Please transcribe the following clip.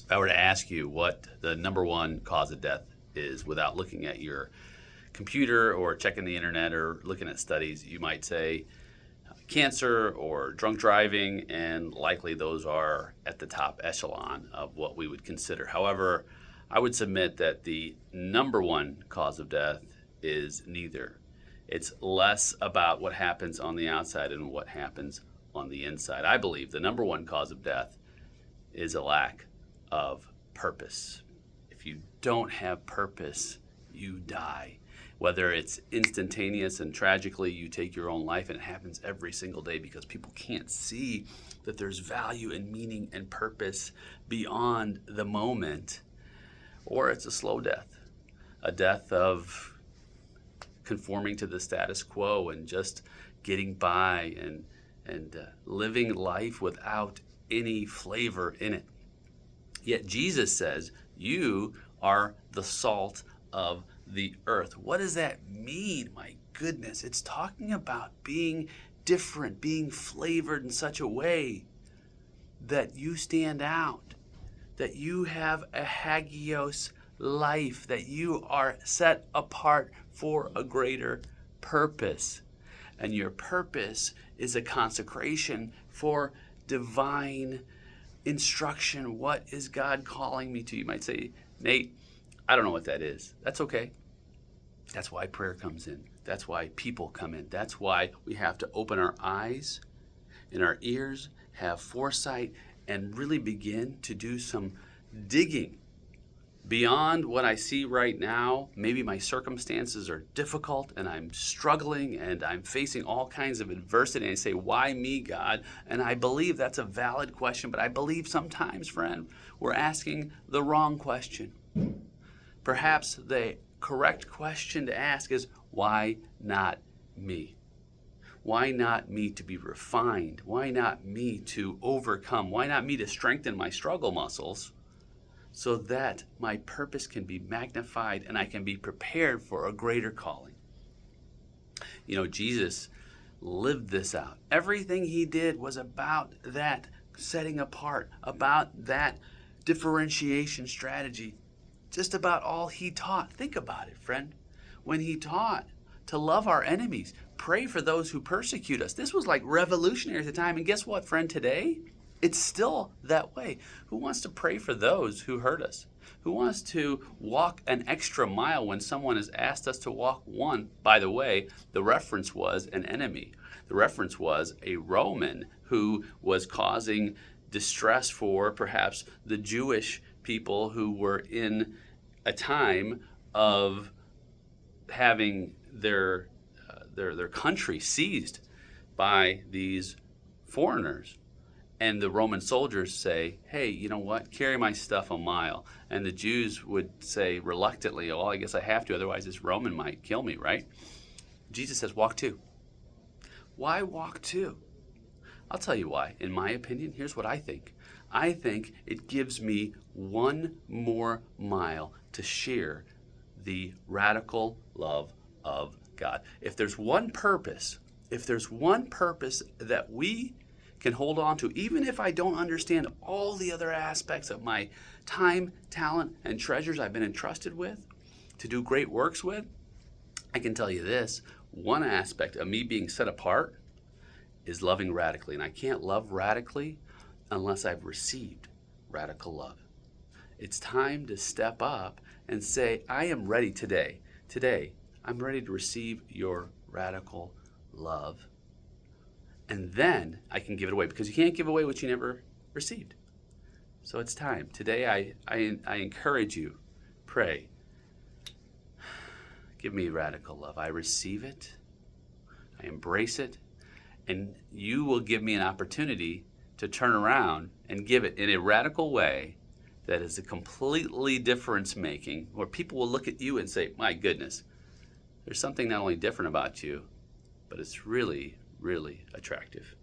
If I were to ask you what the number one cause of death is without looking at your computer or checking the internet or looking at studies, you might say cancer or drunk driving, and likely those are at the top echelon of what we would consider. However, I would submit that the number one cause of death is neither. It's less about what happens on the outside and what happens on the inside. I believe the number one cause of death is a lack of purpose. If you don't have purpose, you die. Whether it's instantaneous and tragically you take your own life, and it happens every single day because people can't see that there's value and meaning and purpose beyond the moment, or it's a slow death, a death of conforming to the status quo and just getting by and living life without any flavor in it. Yet Jesus says, you are the salt of the earth. What does that mean? My goodness, it's talking about being different, being flavored in such a way that you stand out, that you have a hagios life, that you are set apart for a greater purpose. And your purpose is a consecration for divine instruction. What is God calling me to? You might say, Nate, I don't know what that is. That's okay. That's why prayer comes in. That's why people come in. That's why we have to open our eyes and our ears, have foresight, and really begin to do some digging beyond what I see right now. Maybe my circumstances are difficult and I'm struggling and I'm facing all kinds of adversity. And I say, why me, God? And I believe that's a valid question, but I believe sometimes, friend, we're asking the wrong question. Perhaps the correct question to ask is, why not me? Why not me to be refined? Why not me to overcome? Why not me to strengthen my struggle muscles so that my purpose can be magnified and I can be prepared for a greater calling? You know, Jesus lived this out. Everything he did was about that setting apart, about that differentiation strategy. Just about all he taught. Think about it, friend. When he taught to love our enemies, pray for those who persecute us. This was like revolutionary at the time. And guess what, friend? Today, it's still that way. Who wants to pray for those who hurt us? Who wants to walk an extra mile when someone has asked us to walk one? By the way, the reference was an enemy. The reference was a Roman who was causing distress for perhaps the Jewish people who were in a time of having their country seized by these foreigners. And the Roman soldiers say, hey, you know what? Carry my stuff a mile. And the Jews would say reluctantly, oh, I guess I have to, otherwise this Roman might kill me, right? Jesus says, walk two. Why walk two? I'll tell you why. In my opinion, here's what I think. I think it gives me one more mile to share the radical love of God. If there's one purpose that we can hold on to, even if I don't understand all the other aspects of my time, talent, and treasures I've been entrusted with to do great works with, I can tell you this, one aspect of me being set apart is loving radically. And I can't love radically unless I've received radical love. It's time to step up and say, I am ready today. Today, I'm ready to receive your radical love. And then I can give it away, because you can't give away what you never received. So it's time. Today, I encourage you, pray. Give me radical love. I receive it. I embrace it. And you will give me an opportunity to turn around and give it in a radical way that is a completely difference-making, where people will look at you and say, my goodness, there's something not only different about you, but it's really, really attractive.